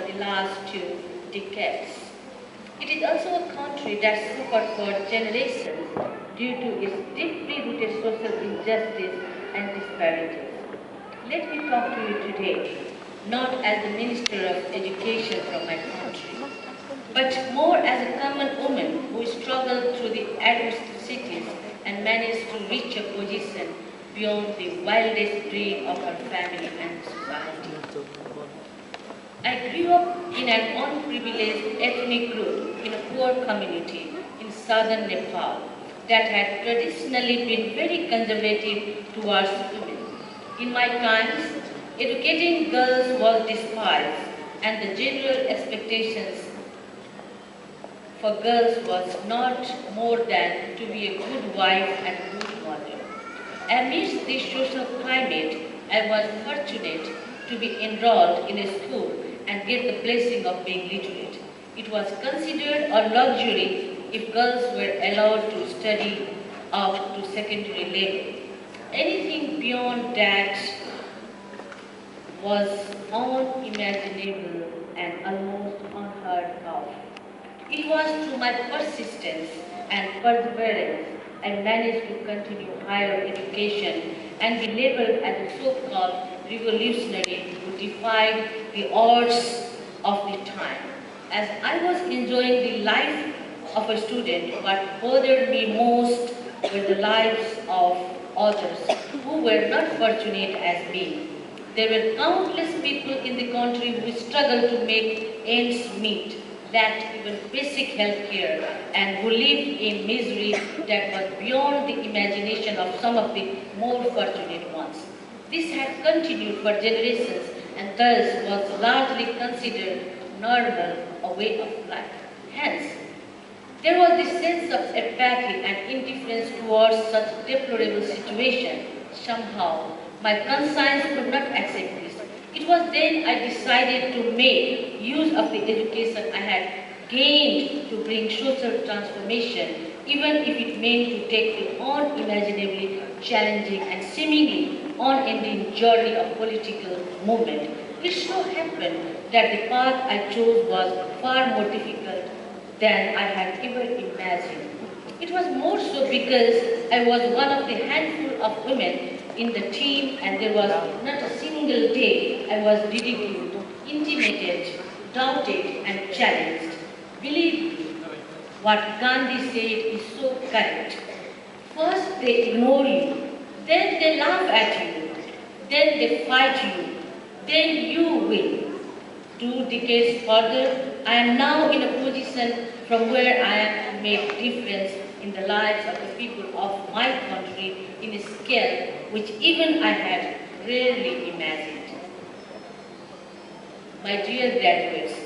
the last 2 decades. It is also a country that suffered for generations due to its deeply rooted social injustice and disparities. Let me talk to you today, not as the Minister of Education from my country, but more as a common woman who struggled through the adversities and managed to reach a position beyond the wildest dream of her family and society. I grew up in an unprivileged ethnic group in a poor community in southern Nepal that had traditionally been very conservative towards women. In my times, educating girls was despised and the general expectations for girls was not more than to be a good wife and a good mother. Amidst this social climate, I was fortunate to be enrolled in a school and get the blessing of being literate. It was considered a luxury if girls were allowed to study up to secondary level. Anything beyond that was unimaginable and almost unheard of. It was through my persistence and perseverance I managed to continue higher education and be labeled as a so-called revolutionary who defied the odds of the time. As I was enjoying the life of a student, what bothered me most were the lives of others who were not fortunate as me. There were countless people in the country who struggled to make ends meet, lacked even basic health care, and who lived in misery that was beyond the imagination of some of the more fortunate ones. This had continued for generations and thus was largely considered normal, a way of life. Hence, there was this sense of apathy and indifference towards such deplorable situation. Somehow, my conscience could not accept this. It was then I decided to make use of the education I had gained to bring social transformation, even if it meant to take the unimaginably challenging and seemingly unending journey of political movement. It so happened that the path I chose was far more difficult than I had ever imagined. It was more so because I was one of the handful of women in the team and there was not a single day I was ridiculed, intimidated, doubted and challenged. Believe me, what Gandhi said is so correct. First they ignore you, then they laugh at you, then they fight you, then you win. 2 decades further, I am now in a position from where I am to make difference in the lives of the people of my country in a scale which even I had rarely imagined. My dear graduates,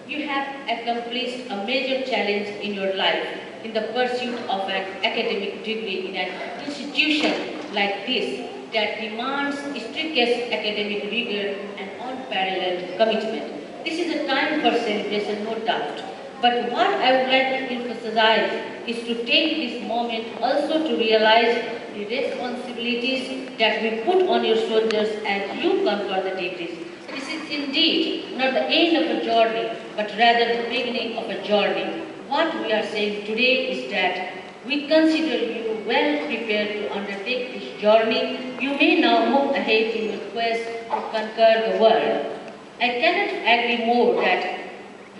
you have accomplished a major challenge in your life in the pursuit of an academic degree in an institution like this that demands strictest academic rigor and unparalleled commitment. This is a time for celebration, no doubt. But what I would like to emphasize is to take this moment also to realize the responsibilities that we put on your shoulders as you conquer the degrees. This is indeed not the end of a journey, but rather the beginning of a journey. What we are saying today is that we consider you well prepared to undertake this journey. You may now move ahead in your quest to conquer the world. I cannot agree more that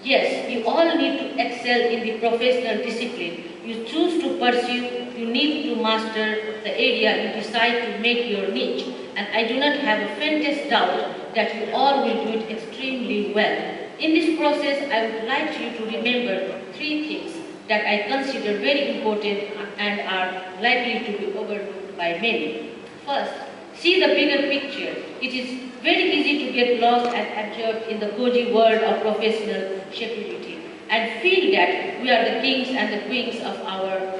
yes, you all need to excel in the professional discipline you choose to pursue. You need to master the area you decide to make your niche. And I do not have a faintest doubt that you all will do it extremely well. In this process, I would like you to remember 3 things that I consider very important and are likely to be overlooked by many. First, see the bigger picture. It is very easy to get lost and absorbed in the cozy world of professional security and feel that we are the kings and the queens of our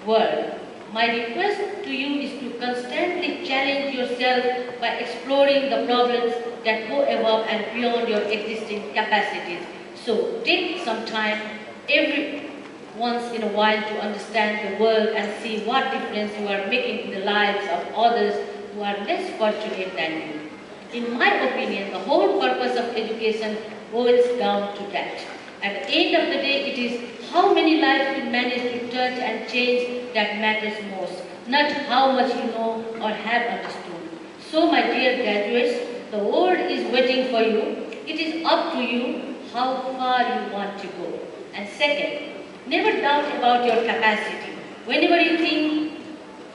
world. My request to you is to constantly challenge yourself by exploring the problems that go above and beyond your existing capacities. So take some time every once in a while to understand the world and see what difference you are making in the lives of others who are less fortunate than you. In my opinion, the whole purpose of education boils down to that. At the end of the day, it is how many lives you manage to touch and change that matters most, not how much you know or have understood. So, my dear graduates, the world is waiting for you. It is up to you how far you want to go. And second, never doubt about your capacity. Whenever you think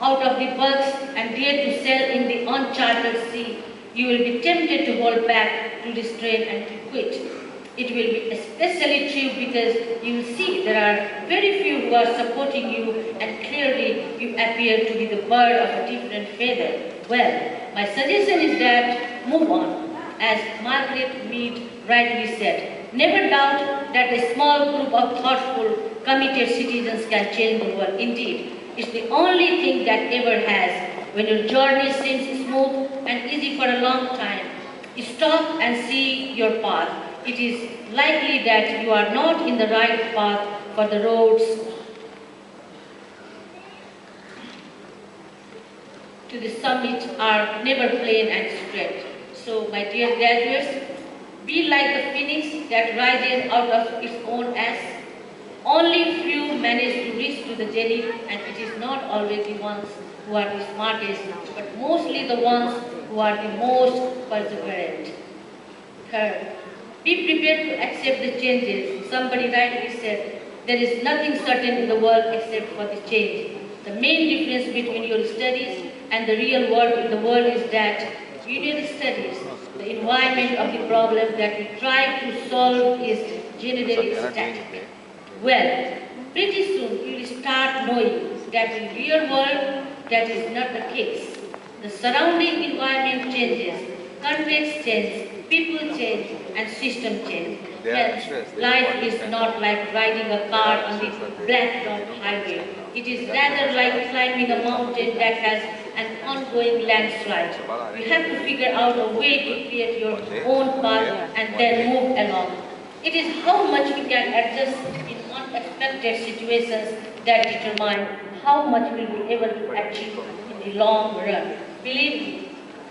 out of the box and dare to sail in the uncharted sea, you will be tempted to hold back, to restrain and to quit. It will be especially true because you will see there are very few who are supporting you and clearly you appear to be the bird of a different feather. Well, my suggestion is that move on. As Margaret Mead rightly said, never doubt that a small group of thoughtful, committed citizens can change the world. Indeed, it's the only thing that ever has. When your journey seems smooth and easy for a long time, stop and see your path. It is likely that you are not in the right path, for the roads to the summit are never plain and straight. So, my dear graduates, be like the phoenix that rises out of its own ashes. Only few manage to reach to the zenith, and it is not always the ones who are the smartest, but mostly the ones who are the most perseverant. Third, be prepared to accept the changes. Somebody rightly said, there is nothing certain in the world except for the change. The main difference between your studies and the real world in the world is that in your studies, the environment of the problem that you try to solve is generally static. Well, pretty soon you will start knowing that in real world that is not the case. The surrounding environment changes, context changes, people change, and system change. Hence, life is not like riding a car on the black-dot highway. It is rather like climbing a mountain that has an ongoing landslide. You have to figure out a way to create your own path and then move along. It is how much we can adjust in unexpected situations that determine how much we will be able to achieve in the long run. Believe me,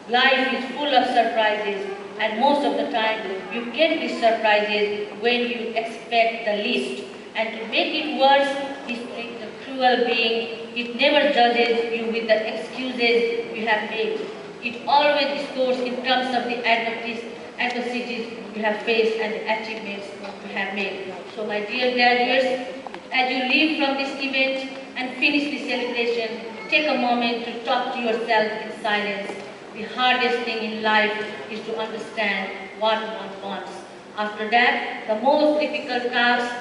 life is full of surprises, and most of the time you get these surprises when you expect the least. And to make it worse, history is a cruel being. It never judges you with the excuses you have made. It always scores in terms of the adversities you have faced and the achievements you have made. So, my dear graduates, as you leave from this event and finish the celebration, take a moment to talk to yourself in silence. The hardest thing in life is to understand what one wants. After that, the most difficult task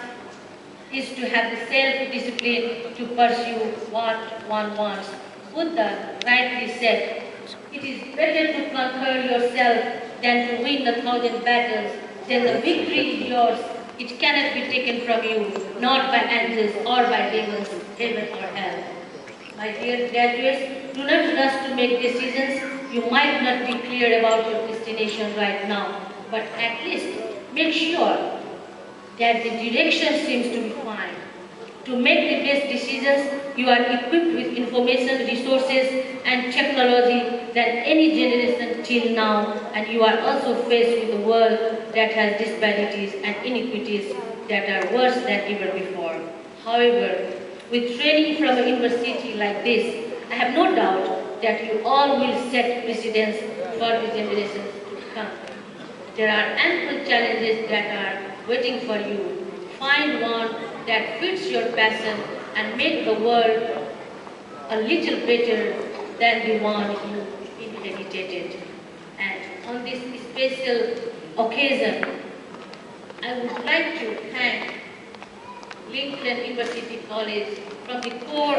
is to have the self-discipline to pursue what one wants. Buddha rightly said, it is better to conquer yourself than to win 1,000 battles. Then the victory is yours. It cannot be taken from you, not by angels or by demons, heaven or hell. My dear graduates, do not rush to make decisions. You might not be clear about your destination right now, but at least make sure that the direction seems to be fine. To make the best decisions, you are equipped with information, resources, and technology than any generation till now, and you are also faced with a world that has disparities and inequities that are worse than ever before. However, with training from a university like this, I have no doubt that you all will set precedents for the generations to come. There are ample challenges that are waiting for you. Find one that fits your passion and make the world a little better than the one you inherited. And on this special occasion, I would like to thank Lincoln University College from the core